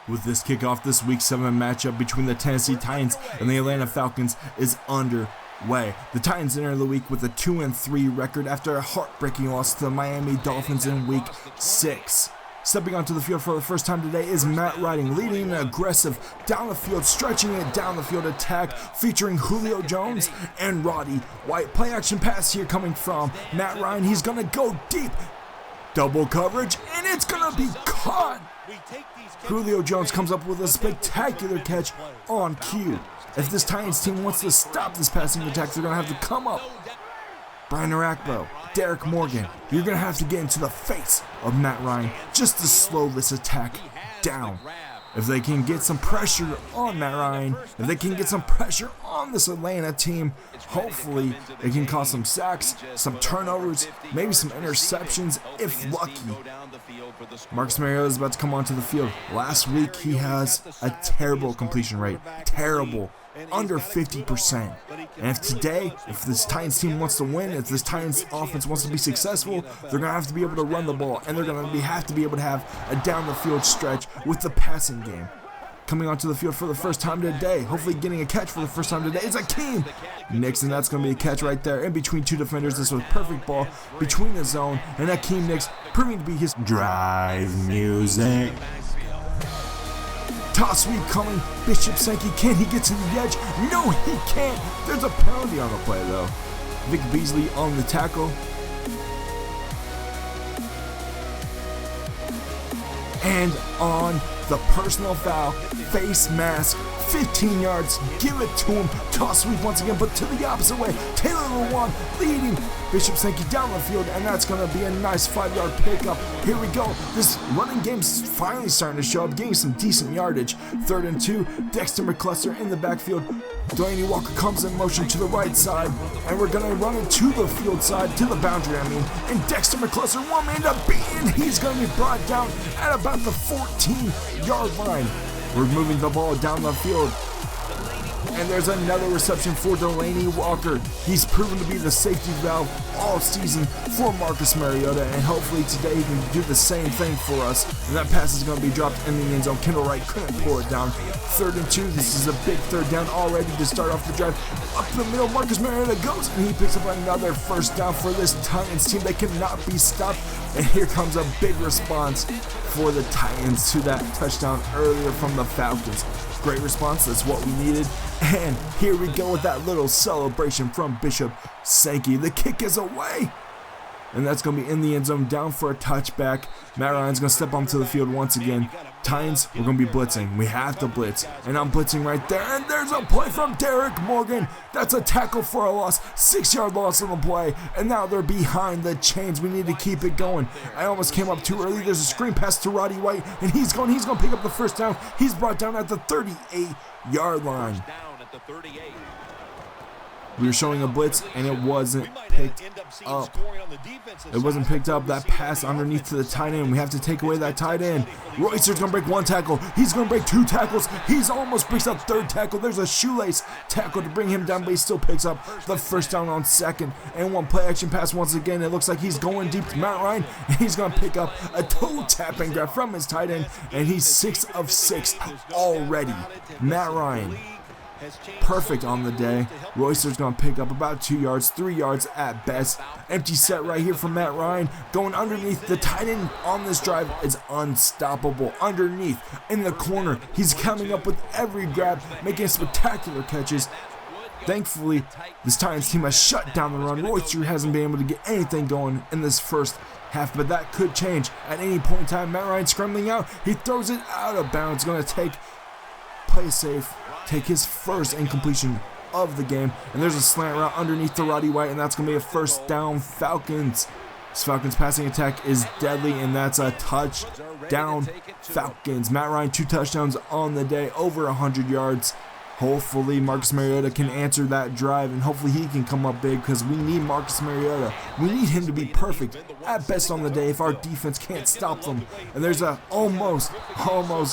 with this kickoff. This Week 7 matchup between the Tennessee Titans and the Atlanta Falcons is underway. The Titans enter the week with a 2-3 record after a heartbreaking loss to the Miami Dolphins in Week 6. Stepping onto the field for the first time today is Matt Ryan, leading an aggressive down the field, stretching it down the field attack featuring Julio Jones and Roddy White. Play action pass here coming from Matt Ryan. He's going to go deep. Double coverage, and it's going to be caught. Julio Jones comes up with a spectacular catch on cue. If this Titans team wants to stop this passing attack, they're going to have to come up. Brian Arakpo, Derek Morgan, you're going to have to get into the face of Matt Ryan just to slow this attack down. If they can get some pressure on Matt Ryan, if they can get some pressure on this Atlanta team, hopefully it can cause some sacks, some turnovers, maybe some interceptions if lucky. Marcus Mariota is about to come onto the field. Last week he has a terrible completion rate. Terrible. Under 50%. And if this Titans team wants to win, if this Titans offense wants to be successful, they're going to have to be able to run the ball, and they're going to have to be able to have a down the field stretch with the passing game. Coming onto the field for the first time today, hopefully getting a catch for the first time today, is Akeem Nicks, and that's going to be a catch right there in between two defenders. This was perfect ball between the zone, and Akeem Nicks proving to be his drive music. Toss sweep coming, Bishop Sankey, can he get to the edge? No, he can't. There's a penalty on the play though. Vic Beasley on the tackle. And on the personal foul, face mask, 15 yards, give it to him. Toss sweep once again, but to the opposite way. Taylor Lewan leading Bishop Sankey down the field, and that's going to be a nice 5-yard pickup. Here we go. This running game's finally starting to show up, getting some decent yardage. 3rd and 2, Dexter McCluster in the backfield. Delaney Walker comes in motion to the right side, and we're going to run it to the field side, to the boundary, and Dexter McCluster, one man to beat, and he's going to be brought down at about the 14-yard line. We're moving the ball down the field, and there's another reception for Delaney Walker. He's proven to be the safety valve all season for Marcus Mariota, and hopefully today he can do the same thing for us. And that pass is going to be dropped in the end zone. Kendall Wright couldn't pull it down. 3rd and 2. This is a big 3rd down already to start off the drive. Up the middle, Marcus Mariota goes, and he picks up another 1st down for this Titans team. They cannot be stopped. And here comes a big response for the Titans to that touchdown earlier from the Falcons. Great response, that's what we needed. And here we go with that little celebration from Bishop Sankey. The kick is away, and that's going to be in the end zone, down for a touchback. Matt Ryan's going to step onto the field once again. Titans, we're going to be blitzing. We have to blitz, and I'm blitzing right there. And there's a play from Derek Morgan. That's a tackle for a loss, 6-yard loss on the play, and now they're behind the chains. We need to keep it going. I almost came up too early. There's a screen pass to Roddy White, and he's going to pick up the 1st down. He's brought down at the 38-yard line. We were showing a blitz, and it wasn't picked up. It wasn't picked up. That pass underneath to the tight end. We have to take away that tight end. Royster's going to break 1 tackle. He's going to break 2 tackles. He's almost breaks up 3rd tackle. There's a shoelace tackle to bring him down, but he still picks up the 1st down on 2nd. And 1 play action pass once again. It looks like he's going deep to Matt Ryan, and he's going to pick up a toe tap and grab from his tight end, and he's 6 of 6 already. Matt Ryan, perfect on the day. Royster's going to pick up about 2 yards, 3 yards at best. Empty set right here from Matt Ryan. Going underneath. The tight end on this drive is unstoppable. Underneath, in the corner, he's coming up with every grab, making spectacular catches. Thankfully, this Titans team has shut down the run. Royster hasn't been able to get anything going in this first half, but that could change at any point in time. Matt Ryan scrambling out. He throws it out of bounds. Going to play safe, take his first incompletion of the game, and there's a slant route underneath to Roddy White, and that's going to be a 1st down Falcons. This Falcons passing attack is deadly, and that's a touchdown Falcons. Matt Ryan, 2 touchdowns on the day, over 100 yards. Hopefully Marcus Mariota can answer that drive, and hopefully he can come up big, because we need Marcus Mariota. We need him to be perfect at best on the day if our defense can't stop them. And there's a almost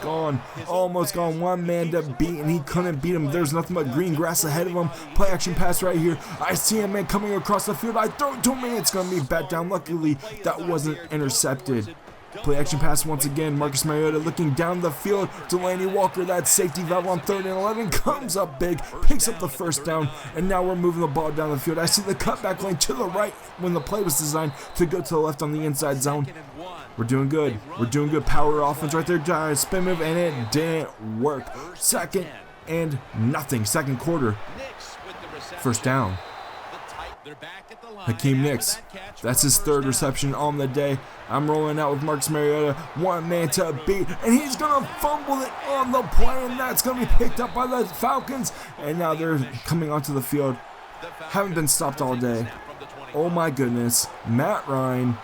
gone. 1 man to beat, and he couldn't beat him. There's nothing but green grass ahead of him. Play action pass right here. I see a man coming across the field. I throw it to him, and it's going to be bat down. Luckily, that wasn't intercepted. Play action pass once again. Marcus Mariota looking down the field. Delaney Walker, that safety valve on 3rd and 11, comes up big, picks up the first down, and now we're moving the ball down the field. I see the cutback lane to the right when the play was designed to go to the left on the inside zone. We're doing good. We're doing good. Power offense right there. Giant spin move, and it didn't work. 2nd and nothing. 2nd quarter. First down. Hakeem Nicks. That's his 3rd reception on the day. I'm rolling out with Marcus Mariota. 1 man to beat, and he's going to fumble it on the play, and that's going to be picked up by the Falcons. And now they're coming onto the field. Haven't been stopped all day. Oh my goodness. Matt Ryan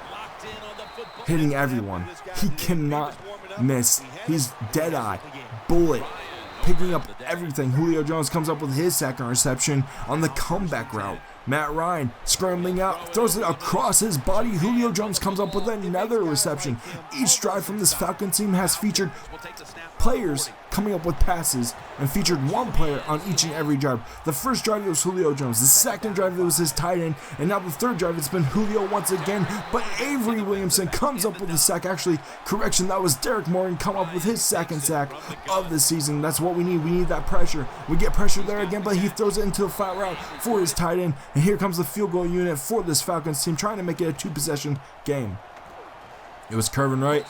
hitting everyone. He cannot miss. He's dead-eye. Bullet. Picking up everything. Julio Jones comes up with his 2nd reception on the comeback route. Matt Ryan scrambling out, throws it across his body. Julio Jones comes up with another reception. Each drive from this Falcon team has featured players coming up with passes and featured one player on each and every drive. The first drive, it was Julio Jones. The 2nd drive, it was his tight end. And now the 3rd drive, it's been Julio once again. But Avery Williamson comes up with a sack. Actually, correction, that was Derek Morgan come up with his 2nd sack of the season. That's what we need. We need that pressure. We get pressure there again, but he throws it into the flat route for his tight end. And here comes the field goal unit for this Falcons team, trying to make it a 2-possession game. It was curving right,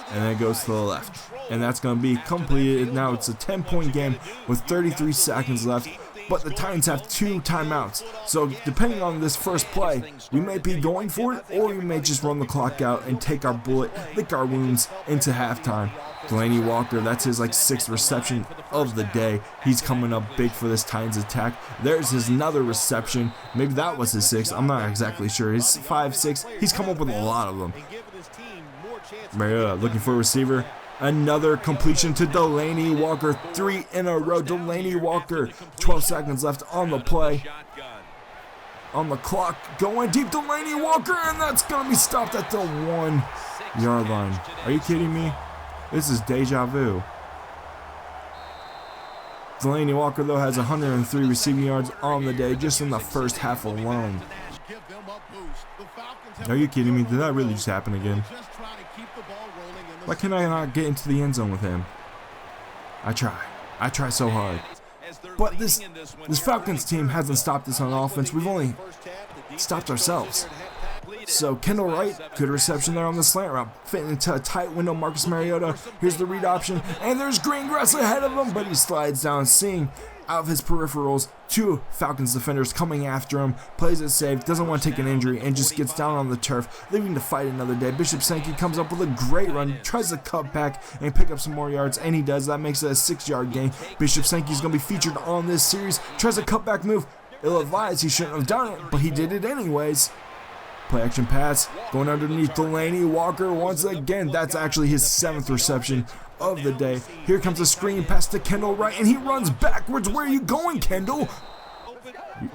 and then it goes to the left. And that's going to be completed. Now it's a 10-point game with 33 seconds left. But the Titans have 2 timeouts. So depending on this first play, we may be going for it, or we may just run the clock out and take our bullet, lick our wounds into halftime. Delaney Walker, that's his 6th reception of the day. He's coming up big for this Titans attack. There's his another reception. Maybe that was his 6th. I'm not exactly sure. He's 5'6". He's come up with a lot of them. Mariota looking for a receiver. Another completion to Delaney Walker. 3 in a row. Delaney Walker. 12 seconds left on the play. On the clock. Going deep. Delaney Walker. And that's going to be stopped at the 1-yard line. Are you kidding me? This is deja vu. Delaney Walker, though, has 103 receiving yards on the day just in the first half alone. Are you kidding me? Did that really just happen again? Why can I not get into the end zone with him? I try so hard. But this Falcons team hasn't stopped us on offense. We've only stopped ourselves. So Kendall Wright, good reception there on the slant route, fitting into a tight window. Marcus Mariota, here's the read option, and there's Greengrass ahead of him, but he slides down, seeing out of his peripherals 2 Falcons defenders coming after him, plays it safe, doesn't want to take an injury, and just gets down on the turf, leaving to fight another day. Bishop Sankey comes up with a great run, tries to cut back and pick up some more yards, and he does. That makes it a 6-yard gain. Bishop Sankey's going to be featured on this series, tries a cutback move. Ill-advised, he shouldn't have done it, but he did it anyways. Play action pass, going underneath Delaney Walker once again. That's actually his 7th reception of the day. Here comes a screen pass to Kendall Wright, and he runs backwards. Where are you going, Kendall?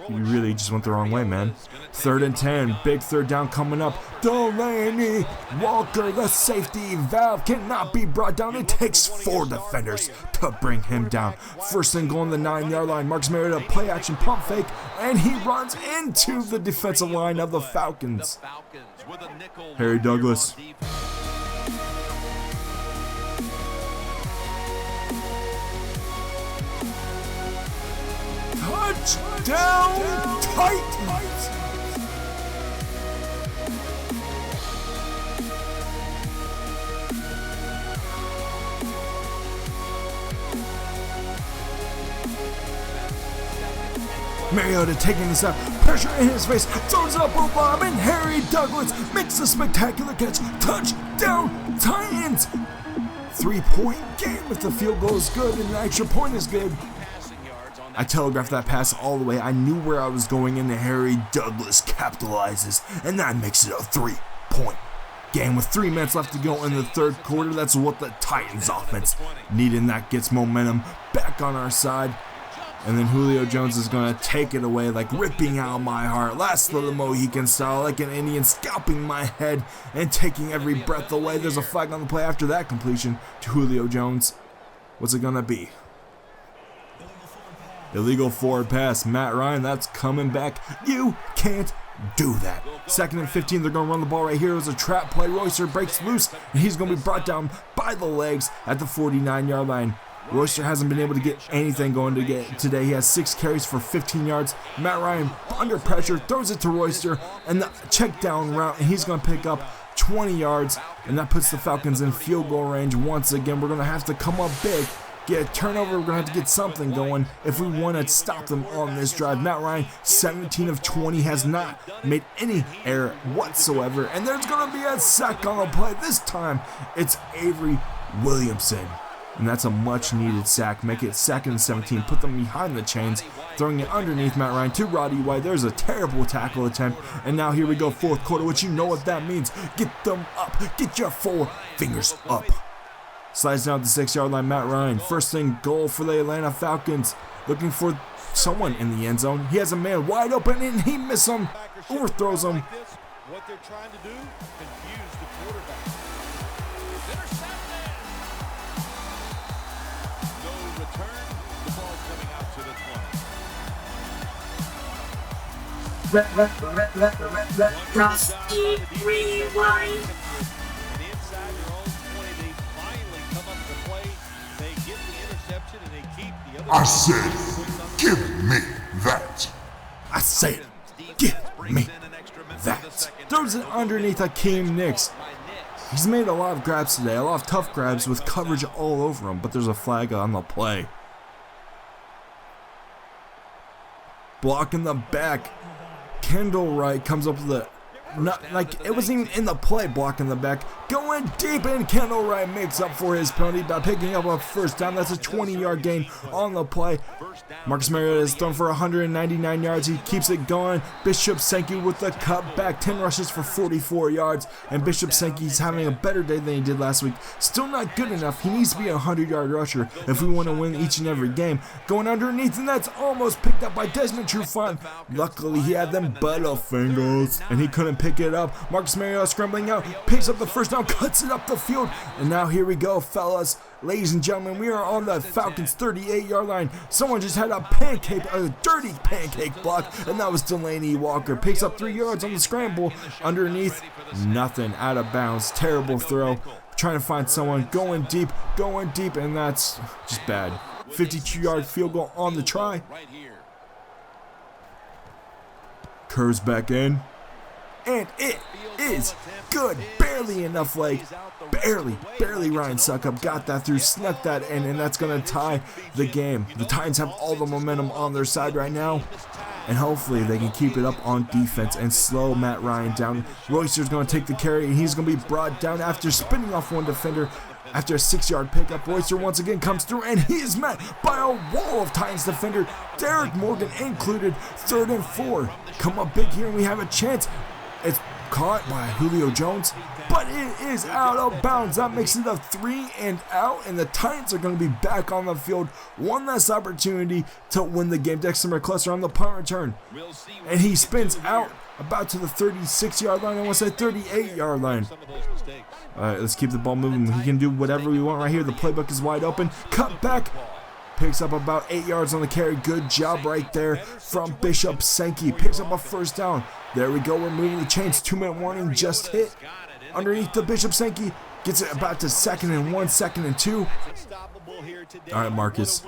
You really just went the wrong way, man. 3rd and 10, big 3rd down coming up. Delaney Walker, the safety valve cannot be brought down. It takes 4 defenders to bring him down. First and goal on the 9-yard line. Marcus Mariota, play action pump fake, and he runs into the defensive line of the Falcons. Harry Douglas. Touchdown Titans! Mariota taking this out, pressure in his face, throws it up a lob, and Harry Douglas makes a spectacular catch. Touchdown Titans! 3-point game if the field goal is good and the extra point is good. I telegraphed that pass all the way. I knew where I was going, and Harry Douglas capitalizes, and that makes it a 3-point game with 3 minutes left to go in the 3rd quarter. That's what the Titans offense needed, and that gets momentum back on our side. And then Julio Jones is going to take it away, like ripping out my heart. Last of the Mohican style, like an Indian, scalping my head and taking every breath away. There's a flag on the play after that completion to Julio Jones. What's it going to be? Illegal forward pass. Matt Ryan, that's coming back. You can't do that. 2nd and 15, they're going to run the ball right here. It was a trap play. Royster breaks loose, and he's going to be brought down by the legs at the 49-yard line. Royster hasn't been able to get anything going today. He has 6 carries for 15 yards. Matt Ryan, under pressure, throws it to Royster, and the check down route, and he's going to pick up 20 yards, and that puts the Falcons in field goal range once again. We're going to have to come up big, get a turnover. We're going to have to get something going if we want to stop them on this drive. Matt Ryan, 17 of 20, has not made any error whatsoever, and there's going to be a sack on the play. This time, it's Avery Williamson. And that's a much-needed sack. Make it 2nd and 17. Put them behind the chains. Throwing it underneath Matt Ryan to Roddy White. There's a terrible tackle attempt. And now here we go, 4th quarter, which you know what that means. Get them up. Get your 4 fingers up. Slides down the 6-yard line, Matt Ryan. First and goal for the Atlanta Falcons. Looking for someone in the end zone. He has a man wide open, and he misses him. Overthrows him. What they're trying to do, confuse the quarterback. Return, the ball's coming out to the 20. TheFrostTee rewind. And inside their own 20, they finally come up to play. They get the interception and they keep the other. I said, give me that. I said, give me that. Throws it underneath Hakeem Nicks. He's made a lot of grabs today, a lot of tough grabs with coverage all over him, but there's a flag on the play. Blocking the back, Kendall Wright comes up with a, not like it wasn't even in the play, blocking the back, going deep, and Kendall Wright makes up for his penalty by picking up a first down. That's a 20-yard gain on the play. Marcus Mariota is thrown for 199 yards. He keeps it going. Bishop Sankey with the cutback, 10 rushes for 44 yards, and Bishop Sankey's having a better day than he did last week. Still not good enough. He needs to be a 100-yard rusher if we want to win each and every game. Going underneath, and that's almost picked up by Desmond Trufant. Luckily, he had them butterfingers, and he couldn't pick it up. Marcus Mariota scrambling out, picks up the first down, cuts it up the field, and now here we go, fellas. Ladies and gentlemen, we are on the Falcons' 38-yard line. Someone just had a dirty pancake block, and that was Delaney Walker. Picks up 3 yards on the scramble. Underneath, nothing, out of bounds. Terrible throw. Trying to find someone, going deep, and that's just bad. 52-yard field goal on the try. Curves back in. And it is good. Barely enough leg. Barely Ryan Suckup got that through, snuck that in, and that's going to tie the game. The Titans have all the momentum on their side right now, and hopefully they can keep it up on defense and slow Matt Ryan down. Royster's going to take the carry, and he's going to be brought down after spinning off one defender. After a 6-yard pickup, Royster once again comes through, and he is met by a wall of Titans defender, Derek Morgan included. 3rd and 4. Come up big here, and we have a chance. It's caught by Julio Jones, but it is out of bounds. That makes it a 3 and out, and the Titans are going to be back on the field. One last opportunity to win the game. Dexter McCluster on the punt return, and he spins out about to the 36-yard line. I want to say 38-yard line. All right, let's keep the ball moving. He can do whatever we want right here. The playbook is wide open. Cut back. Picks up about 8 yards on the carry. Good job right there from Bishop Sankey. Picks up a first down. There we go. We're moving the chains. 2-minute warning just hit. Underneath the Bishop Sankey. Gets it about to 2nd and 1, 2nd and 2. All right, Marcus.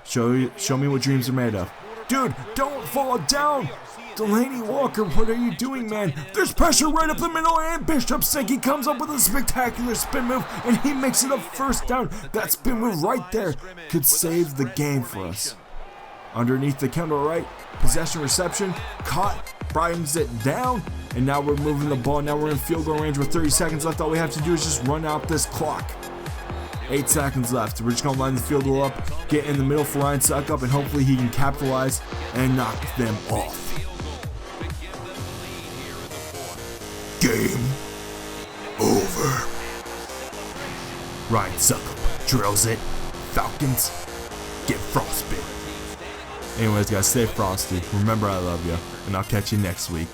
Show me what dreams are made of. Dude, don't fall down. Delaney Walker, what are you doing, man? There's pressure right up the middle, and Bishop Sankey comes up with a spectacular spin move, and he makes it a first down. That spin move right there could save the game for us. Underneath the Kendall Wright, possession reception, caught, brings it down, and now we're moving the ball. Now we're in field goal range with 30 seconds left. All we have to do is just run out this clock. 8 seconds left. We're just going to line the field goal up, get in the middle for Ryan Suckup, and hopefully he can capitalize and knock them off. Game over. Ryan Suckup drills it. Falcons get frostbitten. Anyways, guys, stay frosty. Remember, I love you, and I'll catch you next week.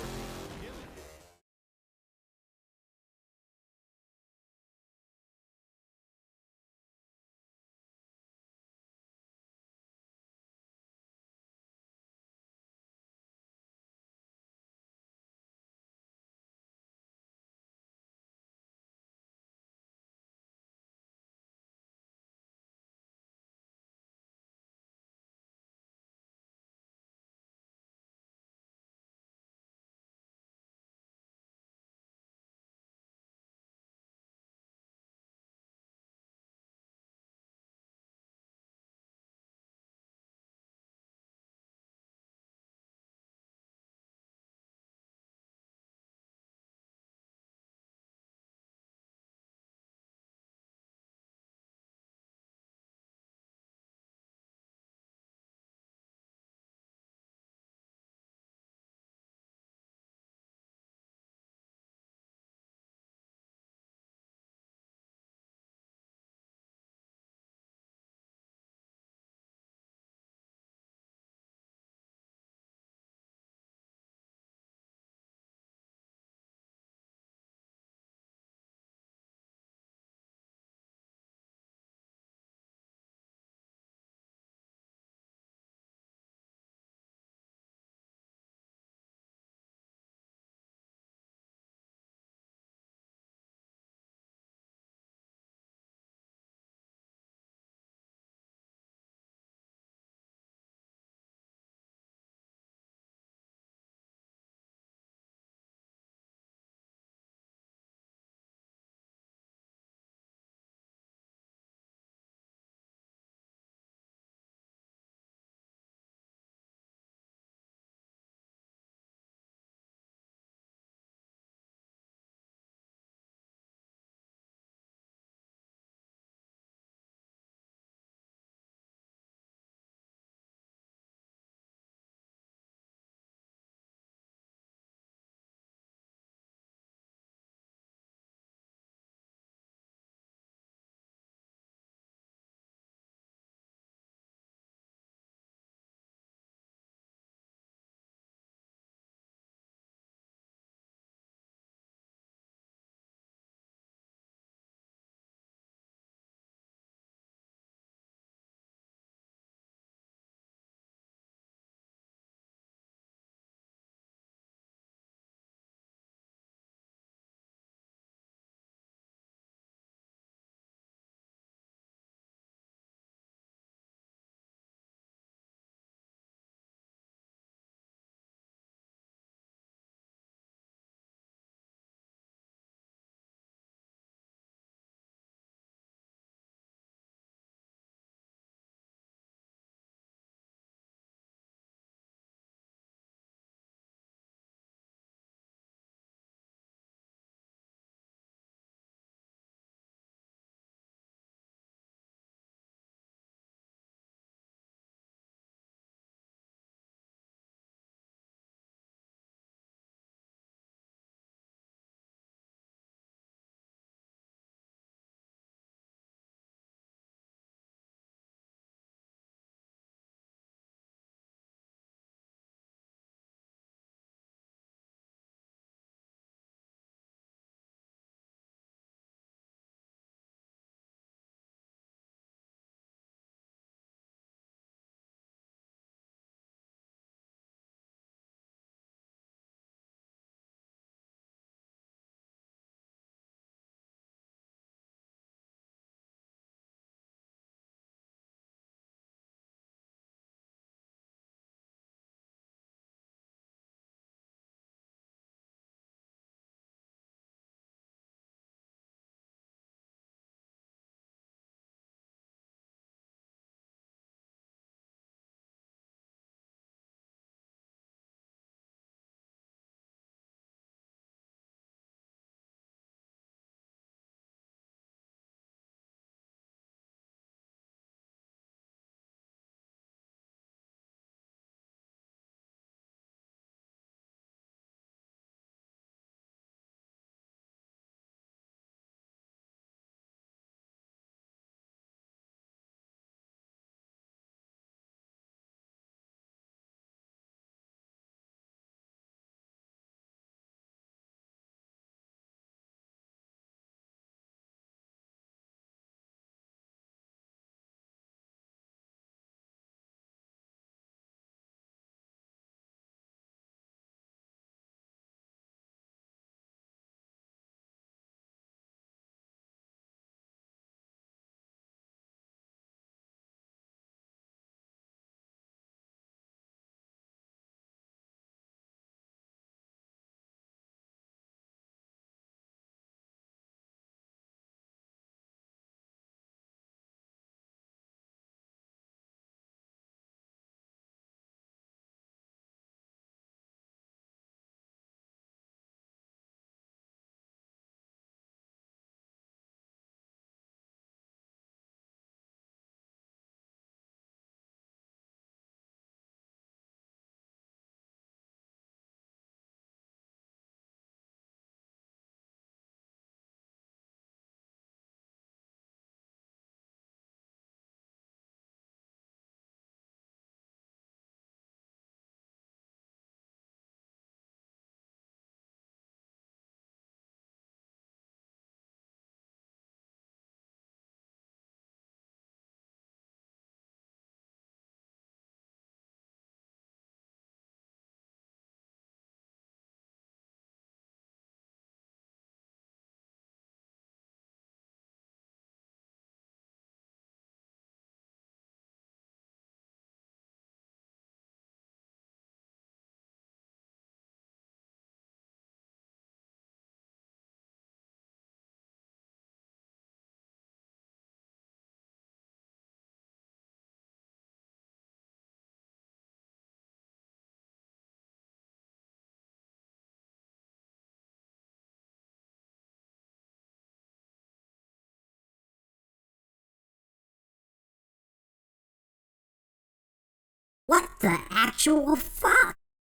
What the actual fuck?